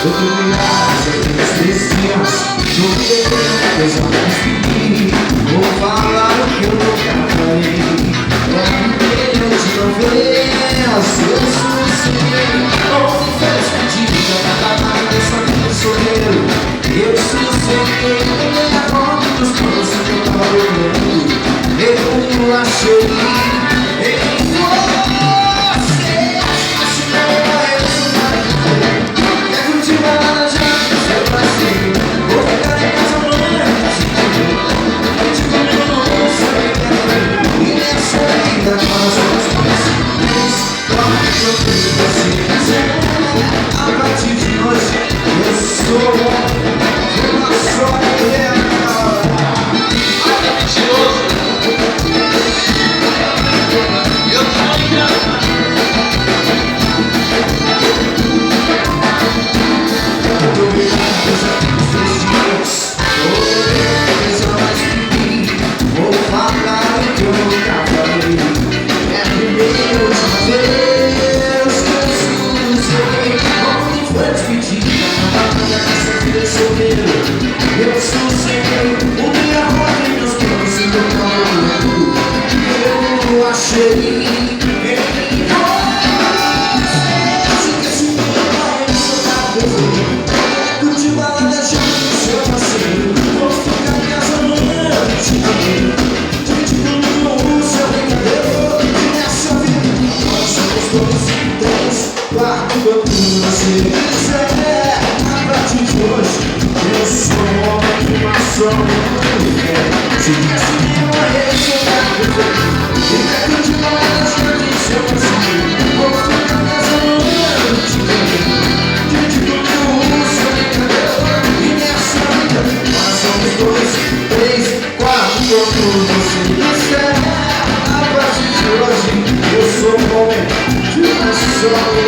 Eu tô ligado, eu tenho especiais. Não tem coisa mais que mim. Vou falar o que eu nunca falei. É a primeira de uma vez. Eu sou o seu. Onde fez pedida, nada dessa vida sorriu. Eu sou o seu. Nem a conta dos planos que eu tava olhando. Eu achei em você. Acho que não é isso, mas quer curtir balada já no seu passeio. Vou ficar em casa amanhã. Gente comigo no bolso, e minha saída para os meus pais. Toque o que você quiser. A partir de hoje eu sou uma só mulher. Olha, mentiroso. Eu tô ligado. Vou falar o que eu nunca falei. É a primeira e última vez que eu usei. Onde foi despedida, nada dessa vida sorriu. Eu sou sempre o minha roda e meus planos se tornaram. Eu achei em você. Acho que esse mundo vai me soltar desejo. Curti balada já no seu passeio. Vou ficar em casa amanhã, gente comigo no seu brincadeira. E nessa vida nós somos 2, 3, 4, quanto você quiser. A partir de hoje eu sou um homem de uma só mulher. Se esse meu é resolver e quer curtir balada já no seu passeio. Vou ficar em casa amanhã, gente comigo no seu brincadeira. E nessa vida nós somos 2, 3, 4, quanto você quiser. A partir de hoje eu sou um homem de uma só mulher.